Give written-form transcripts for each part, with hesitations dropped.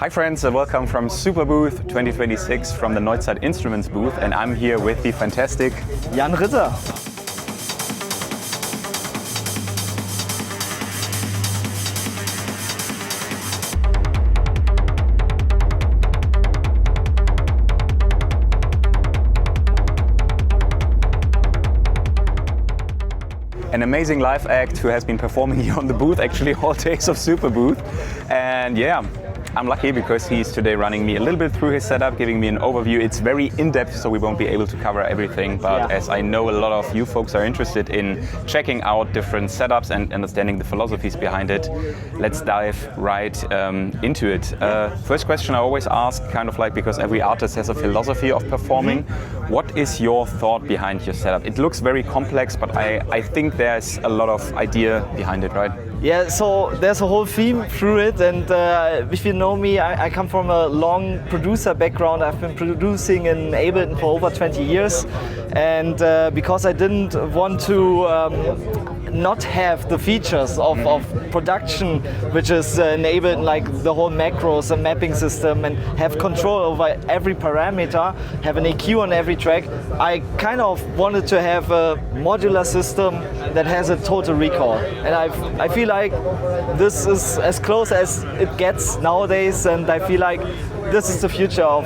Hi friends, welcome from Superbooth 2026 from the Neuzeit Instruments booth, and I'm here with the fantastic Jan Ritter. an amazing live act who has been performing here on the booth actually all days of Superbooth. And yeah, I'm lucky because he's today running me a little bit through his setup, giving me an overview. It's very in-depth, so we won't be able to cover everything, but as I know a lot of you folks are interested in checking out different setups and understanding the philosophies behind it, let's dive right into it. First question I always ask, kind of like, because every artist has a philosophy of performing, what is your thought behind your setup? It looks very complex, but I think there's a lot of idea behind it, right? Yeah, so there's a whole theme through it, and if you know me, I come from a long producer background. I've been producing in Ableton for over 20 years, and because I didn't want to not have the features of production, which is enabled, like the whole macros and mapping system, and have control over every parameter, have an EQ on every track, I kind of wanted to have a modular system that has a total recall. And I feel like this is as close as it gets nowadays, and I feel like this is the future of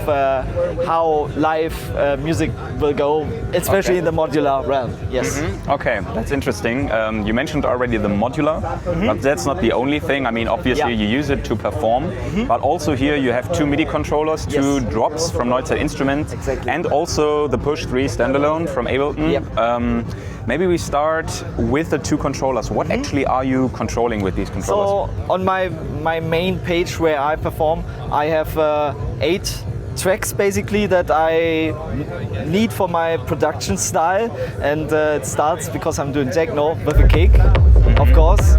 how live music will go, especially in the modular realm. Yes. Okay, that's interesting. You mentioned already the modular, but that's not the only thing. I mean, obviously you use it to perform, but also here you have two MIDI controllers, two drops from Neuzeit Instruments, and also the Push 3 Standalone from Ableton. Maybe we start with the two controllers. What actually are you controlling with these controllers? So on my main page where I perform, I have 8 tracks basically that I need for my production style, and it starts, because I'm doing techno, with a kick, of course.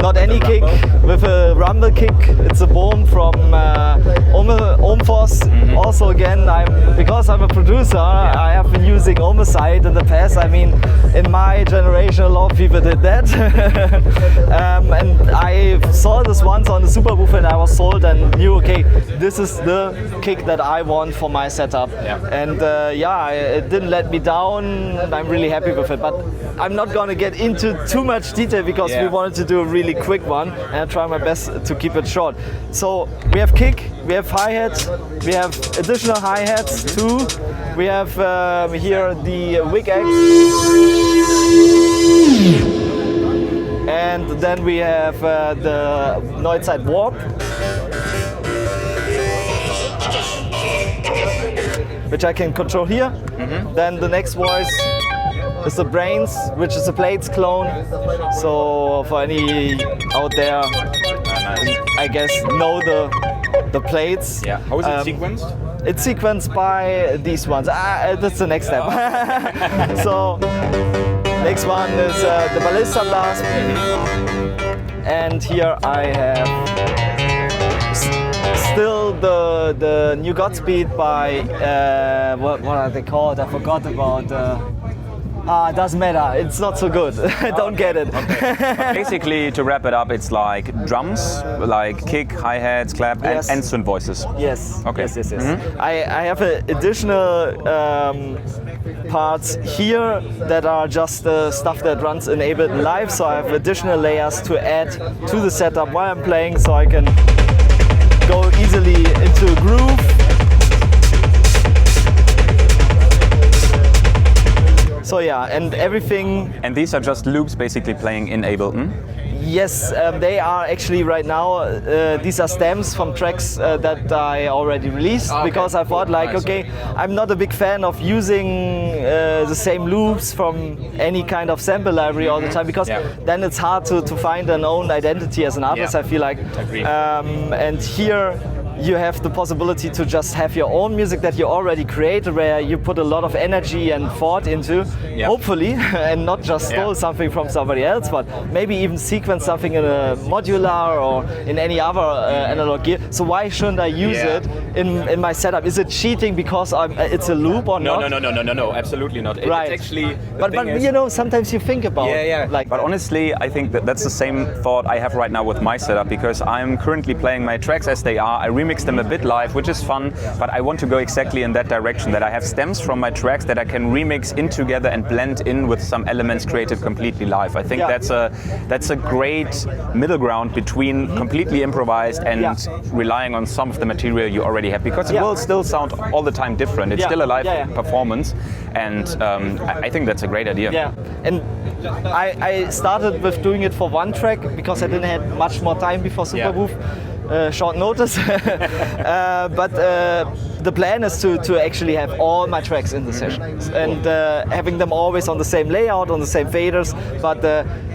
Not any kick, with a rumble kick. It's a boom from Ohmforce. Also again, because I'm a producer, I have been using Neuzeit in the past. I mean, in my generation a lot of people did that. And I saw this once on the Superbooth and I was sold and knew, okay, this is the kick that I want for my setup. And it didn't let me down. I'm really happy with it. But I'm not going to get into too much detail because we wanted to do a really quick one, and I try my best to keep it short. So we have kick, we have hi-hat, we have additional hi-hats too. We have here the wig X, and then we have the Neuzeit warp, which I can control here. Then the next voice is the brains, which is a plates clone. So for any out there, I guess know the plates. Yeah. How is it sequenced? It's sequenced by these ones. That's the next step. So next one is the ballista blast, and here I have still the new Godspeed by what are they called? I forgot about. It doesn't matter, it's not so good. Don't get it. Basically, to wrap it up, it's like drums, like kick, hi-hats, clap, and synth voices. Yes. Okay. Yes. I have additional parts here that are just stuff that runs in Ableton Live, so I have additional layers to add to the setup while I'm playing, so I can go easily into a groove. So yeah, and everything. And these are just loops basically playing in Ableton? Yes, they are actually right now, these are stems from tracks that I already released, because I thought like, okay, I'm not a big fan of using the same loops from any kind of sample library all the time, because then it's hard to find an own identity as an artist, I feel like. And here you have the possibility to just have your own music that you already created, where you put a lot of energy and thought into, hopefully, and not just stole something from somebody else, but maybe even sequence something in a modular or in any other analog gear. So why shouldn't I use it in my setup? Is it cheating because it's a loop or not? No, absolutely not. Right. It's actually, but you know, sometimes you think about like. But honestly, I think that's the same thought I have right now with my setup, because I'm currently playing my tracks as they are. I remix them a bit live, which is fun, but I want to go exactly in that direction, that I have stems from my tracks that I can remix in together and blend in with some elements created completely live. I think that's a great middle ground between completely improvised and relying on some of the material you already have, because it will still sound all the time different. It's still a live performance, and I think that's a great idea. Yeah, and I started with doing it for one track because I didn't have much more time before Superbooth. Short notice, but the plan is to actually have all my tracks in the sessions and having them always on the same layout, on the same faders, but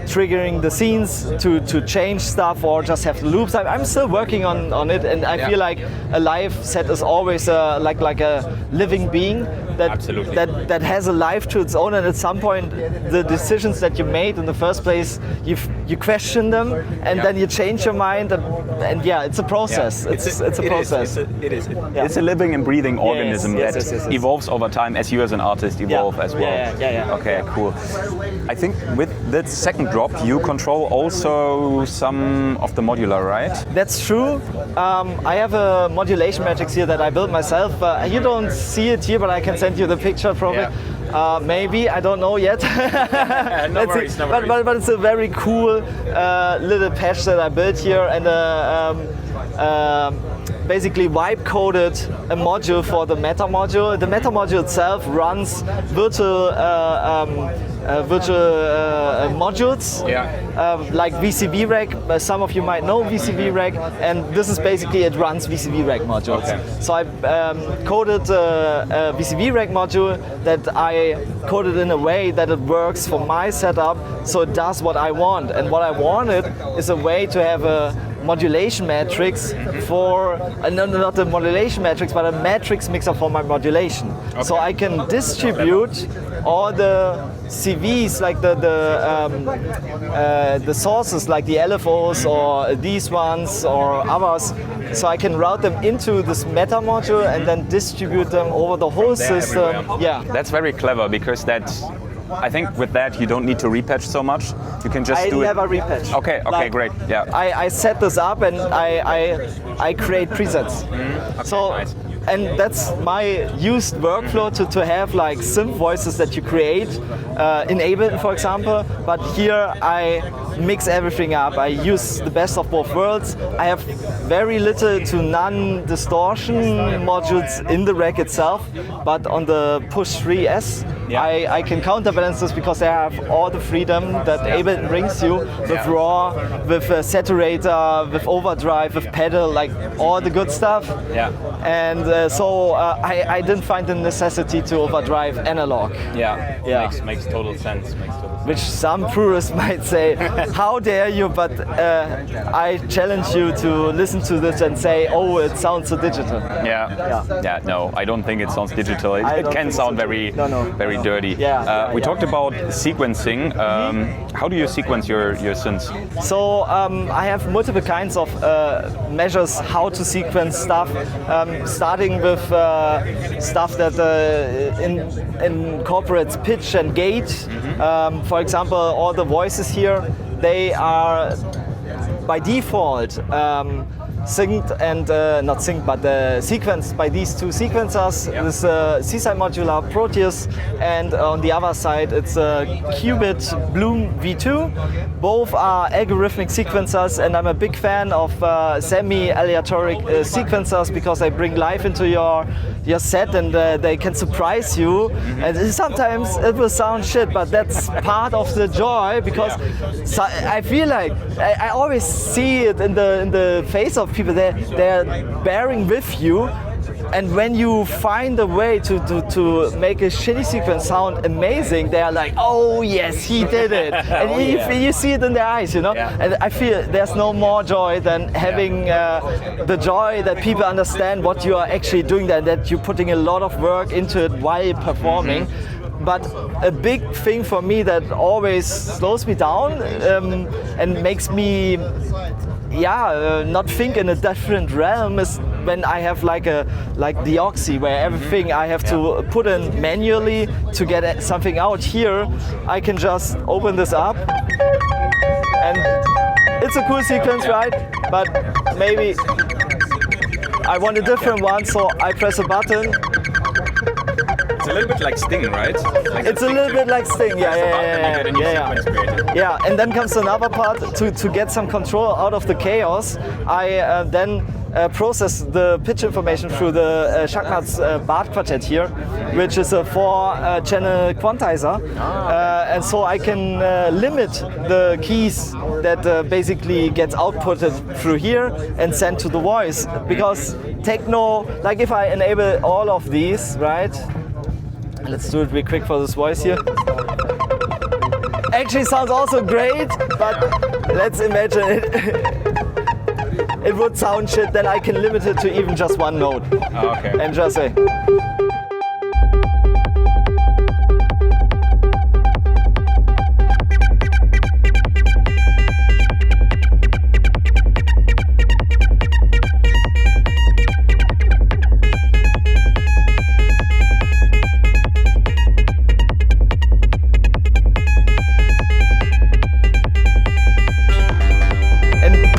triggering the scenes to change stuff or just have the loops. I'm still working on it, and I feel like a live set is always like a living being that has a life to its own, and at some point the decisions that you made in the first place, you question them, and then you change your mind, and it's a process. It's a process. It's a living and breathing organism that evolves over time as you as an artist evolve as well. Okay, cool. I think with the second drop you control also some of the modular, right? That's true. I have a modulation matrix here that I built myself. You don't see it here, but I can send you the picture probably. Maybe, I don't know yet. No worries. But it's a very cool little patch that I built here, and basically wipe coded a module for the meta module. The meta module itself runs virtual modules, like VCV Rack. Some of you might know VCV Rack, and this is basically, it runs VCV Rack modules. So I coded a VCV Rack module that I coded in a way that it works for my setup, so it does what I want. And what I wanted is a way to have a modulation matrix for, not a modulation matrix, but a matrix mixer for my modulation. So I can distribute all the CVs, like the sources, like the LFOs or these ones or others, so I can route them into this meta module and then distribute them over the whole system. That's very clever, because I think with that you don't need to repatch so much. You can just do it. I never repatch. Okay, like, great. Yeah. I set this up and I create presets. Nice. And that's my used workflow to have like synth voices that you create in Ableton, for example. But here I mix everything up. I use the best of both worlds. I have very little to none distortion modules in the rack itself, but on the Push 3S, I can counterbalance this because I have all the freedom that Ableton brings you with raw, with saturator, with overdrive, with pedal, like all the good stuff. And so I didn't find the necessity to overdrive analog. Makes total sense. Which some purists might say, how dare you, but I challenge you to listen to this and say, oh, it sounds so digital. No, I don't think it sounds digital. It can sound very dirty. We talked about sequencing. How do you sequence your synths? So I have multiple kinds of measures how to sequence stuff, starting with stuff that incorporates pitch and gate. For example, all the voices here, they are by default synced and not synced, but sequenced by these two sequencers. This Seaside Modular Proteus, and on the other side it's a Qubit Bloom V2. Both are algorithmic sequencers, and I'm a big fan of semi-aleatoric sequencers because they bring life into your set, and they can surprise you. And sometimes it will sound shit, but that's part of the joy, because I feel like I always see it in the face of people. They're bearing with you, and when you find a way to make a shitty sequence sound amazing, they are like, oh yes, he did it. And you see it in their eyes, you know. And I feel there's no more joy than having the joy that people understand what you are actually doing there, that you're putting a lot of work into it while performing. But a big thing for me that always slows me down and makes me not think in a different realm is when I have like the Oxy, where everything I have to put in manually to get something out. Here I can just open this up, and it's a cool sequence, right? But maybe I want a different one, so I press a button. It's a little bit like Sting, right? Like It's a little bit like Sting, yeah. And then comes another part to get some control out of the chaos. I then process the pitch information through the Schachmatt's Bart quartet here, which is a 4-channel quantizer, and so I can limit the keys that basically gets outputted through here and sent to the voice. Because techno, like if I enable all of these, right? Let's do it real quick for this voice here. Actually sounds also great, but let's imagine it would sound shit, then I can limit it to even just one note. Okay. And just say.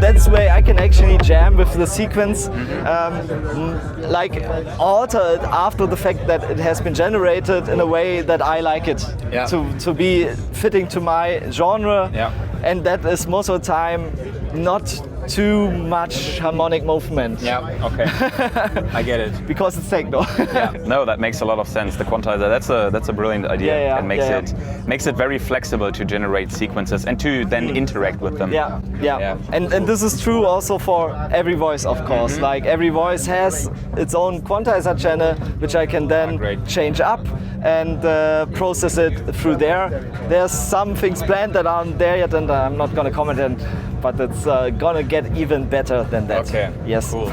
That's where I can actually jam with the sequence, like alter it after the fact that it has been generated in a way that I like it to be fitting to my genre, and that is most of the time not too much harmonic movement. Yeah, okay. I get it. Because it's techno. Yeah, no, that makes a lot of sense. The quantizer, that's a brilliant idea. It makes it very flexible to generate sequences and to then interact with them. Yeah. And this is true also for every voice, of course. Like every voice has its own quantizer channel, which I can then change up and process it through there. There's some things planned that aren't there yet, and I'm not going to comment on, but it's gonna get even better than that. Okay. Yes. Cool.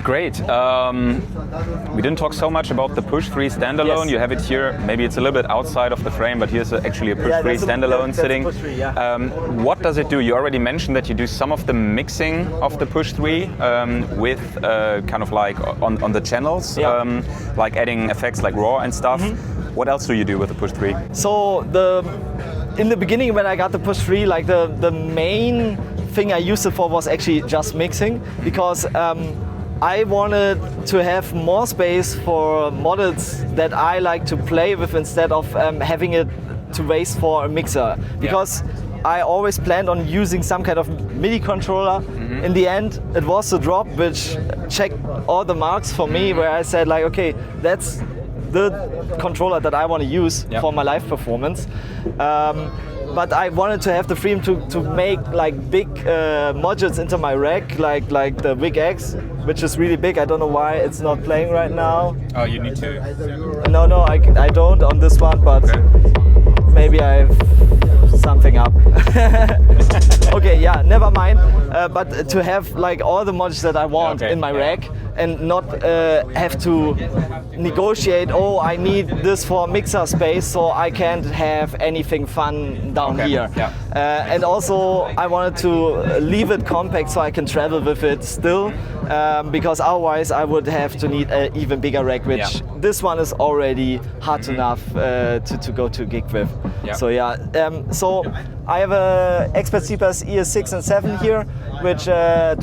Great. We didn't talk so much about the Push 3 standalone. Yes. You have it here. Maybe it's a little bit outside of the frame, but here's actually a Push 3 standalone sitting. Push 3, what does it do? You already mentioned that you do some of the mixing of the Push 3 with kind of like on the channels, like adding effects like raw and stuff. What else do you do with the Push 3? So in the beginning when I got the Push 3, like the main thing I used it for was actually just mixing, because I wanted to have more space for models that I like to play with instead of having it to waste for a mixer. Because I always planned on using some kind of MIDI controller. In the end, it was the Drop which checked all the marks for me, where I said like, okay, that's the controller that I want to use for my live performance. But I wanted to have the freedom to make like big modules into my rack, like the Wig X, which is really big. I don't know why it's not playing right now. Oh, you need to? No, I don't on this one, but maybe I've something up. Okay, yeah, never mind. But to have like all the modules that I want in my rack, and not have to negotiate, oh, I need this for mixer space, so I can't have anything fun down here. And also I wanted to leave it compact so I can travel with it still, because otherwise I would have to need an even bigger rack, which this one is already hard enough to go to gig with. So so I have a Expert CPAS ES6 and 7 here, which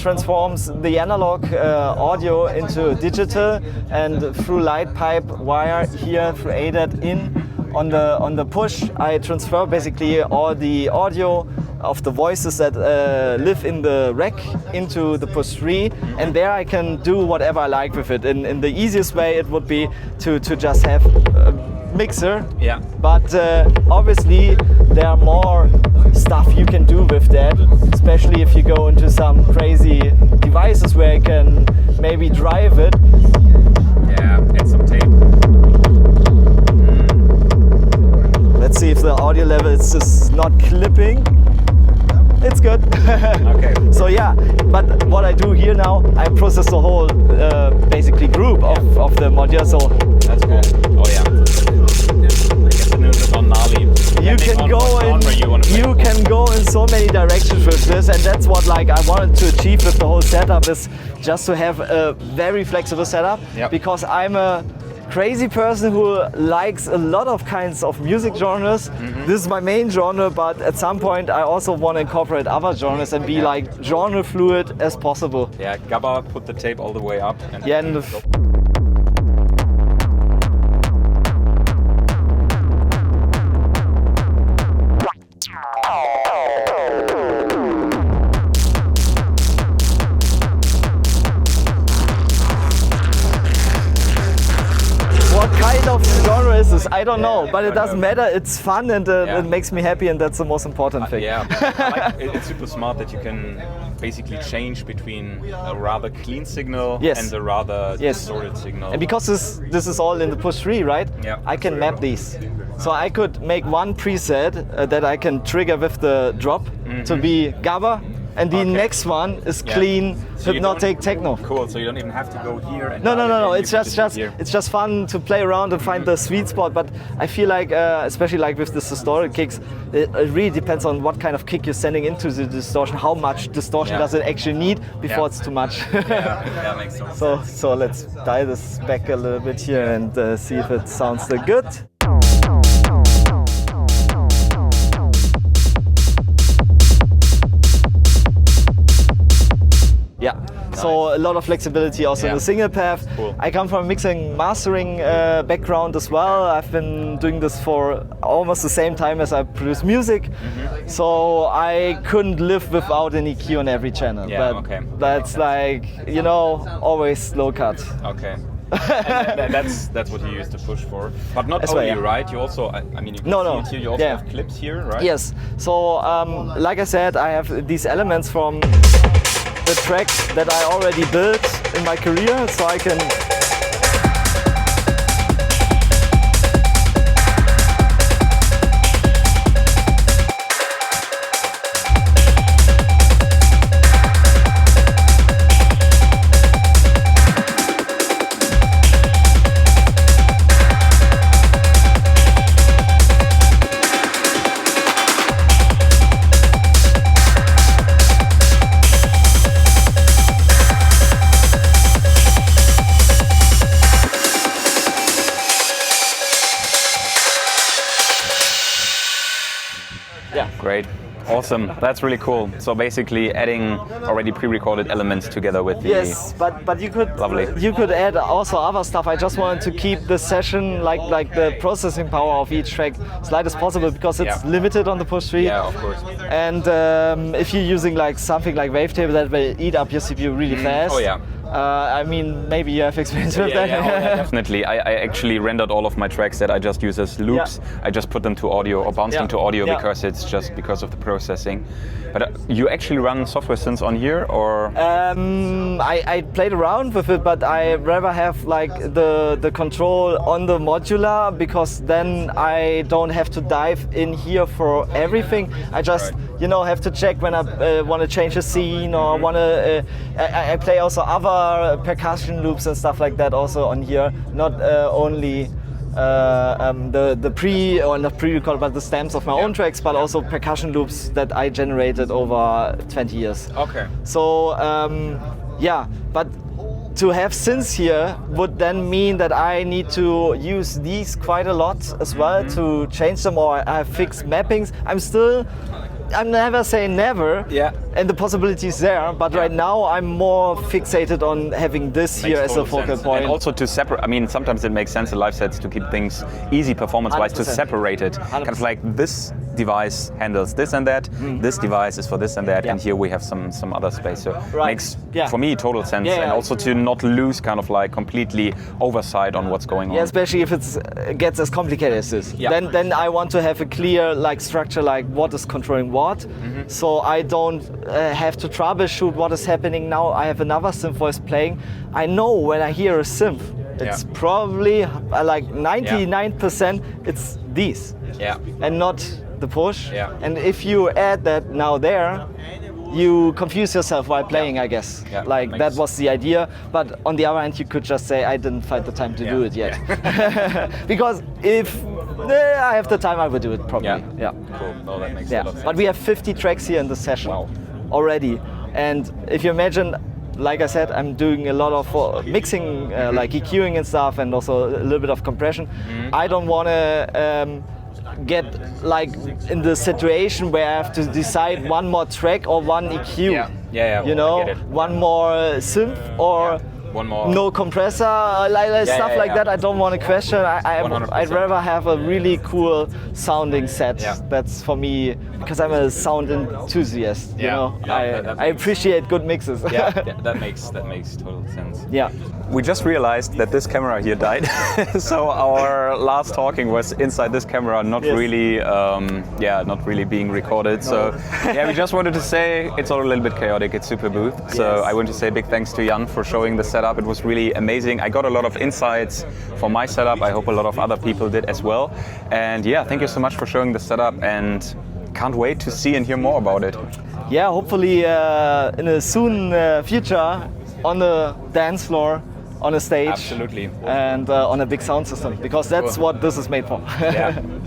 transforms the analog audio into digital, and through light pipe wire here through ADAT in on the push, I transfer basically all the audio of the voices that live in the rack into the Push 3, and there I can do whatever I like with it. In the easiest way, it would be to just have a mixer. But obviously there are more stuff you can do with that, especially if you go into some crazy devices where you can maybe drive it. Add some tape. Let's see if the audio level is just not clipping. It's good. Okay. So but what I do here now, I process the whole basically group of the modular. So that's cool. Oh yeah. I guess the news is on gnarly. You can go in so many directions with this, and that's what like I wanted to achieve with the whole setup, is just to have a very flexible setup, because I'm a crazy person who likes a lot of kinds of music genres. This is my main genre, but at some point I also want to incorporate other genres and be like genre fluid as possible. Yeah, Gabba put the tape all the way up. And Yeah, and what kind of genre is this? I don't know, but it doesn't matter. It's fun and it makes me happy, and that's the most important thing. Yeah, it's super smart that you can basically change between a rather clean signal and a rather distorted signal. And because this is all in the push 3, right? Yeah. I can map these. So I could make one preset that I can trigger with the drop to be Gabba, and the next one is clean hypnotic techno. Cool. So you don't even have to go here. And No. It's just fun to play around and find the sweet spot. But I feel like, especially like with the distorted kicks, it really depends on what kind of kick you're sending into the distortion. How much distortion does it actually need before it's too much? Yeah, makes sense. So let's dial this back a little bit here and see if it sounds good. Yeah, so a lot of flexibility also in the single path. Cool. I come from a mixing mastering background as well. I've been doing this for almost the same time as I produce music. So I couldn't live without an EQ on every channel. Yeah, That's like, you know, always low cut. Okay. And that's what you use the push for. But not only, right? You also, I mean, you can see it here. You also have clips here, right? Yes. So, like I said, I have these elements from the tracks that I already built in my career, so I can Great. Awesome. That's really cool. So basically adding already pre-recorded elements together with the... Yes, but you could add also other stuff. I just wanted to keep the session like the processing power of each track as light as possible, because it's limited on the push 3. Yeah, of course. And if you're using like something like Wavetable, that will eat up your CPU really fast. Oh yeah. I mean, maybe you have experience with that. Yeah, definitely. I actually rendered all of my tracks that I just use as loops. I just put them to audio or bounce them to audio because it's just because of the processing. But you actually run software synths on here, or? I played around with it, but I rather have like the control on the modular, because then I don't have to dive in here for everything. I just have to check when I want to change a scene, or want to. I play also other percussion loops and stuff like that also on here, not only the not pre-record, but the stems of my own tracks, but also percussion loops that I generated over 20 years. Okay. So but to have synths here would then mean that I need to use these quite a lot as well to change them, or I have fixed mappings. I'm never saying never, and the possibility is there, but right now I'm more fixated on having this here as a focal point. And also to separate, I mean, sometimes it makes sense in live sets to keep things easy performance-wise, to separate it. 100%. Kind of like this device handles this and that, this device is for this and that, and here we have some other space. So it makes, for me, total sense. And also to not lose kind of like completely oversight on what's going on. Yeah, especially if it gets as complicated as this. Then I want to have a clear like structure, like what is controlling what. So I don't have to troubleshoot what is happening now. I have another synth voice playing. I know when I hear a synth, it's probably like 99% it's these, and not the push. And if you add that now there, you confuse yourself while playing, I guess. Like that was the idea. But on the other hand, you could just say, I didn't find the time to do it yet. Because if I have the time, I would do it probably. Cool. No, that makes a lot of sense. But we have 50 tracks here in the session already. And if you imagine like I said, I'm doing a lot of mixing, like EQing and stuff, and also a little bit of compression. I don't want to get like in the situation where I have to decide one more track or one EQ. Yeah. You know, one more synth or one more. No compressor, stuff like that. I don't want to question. I'd rather have a really cool sounding set. That's for me, because I'm a sound enthusiast. You know, I appreciate good mixes. That makes total sense. Yeah. We just realized that this camera here died, so our last talking was inside this camera, not really, not really being recorded. No. So we just wanted to say it's all a little bit chaotic. It's Superbooth. So I want to say big thanks to Jan for showing the setup. It was really amazing. I got a lot of insights for my setup. I hope a lot of other people did as well. And thank you so much for showing the setup, and can't wait to see and hear more about it. Yeah, hopefully in a soon future on the dance floor, on a stage. Absolutely. And on a big sound system, because that's what this is made for.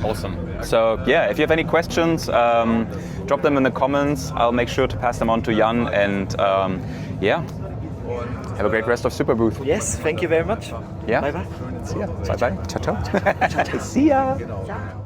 Awesome. So if you have any questions, drop them in the comments. I'll make sure to pass them on to Jan, and have a great rest of Superbooth. Yes, thank you very much. Yeah. Bye bye. See ya. Bye bye. Ciao ciao. See ya.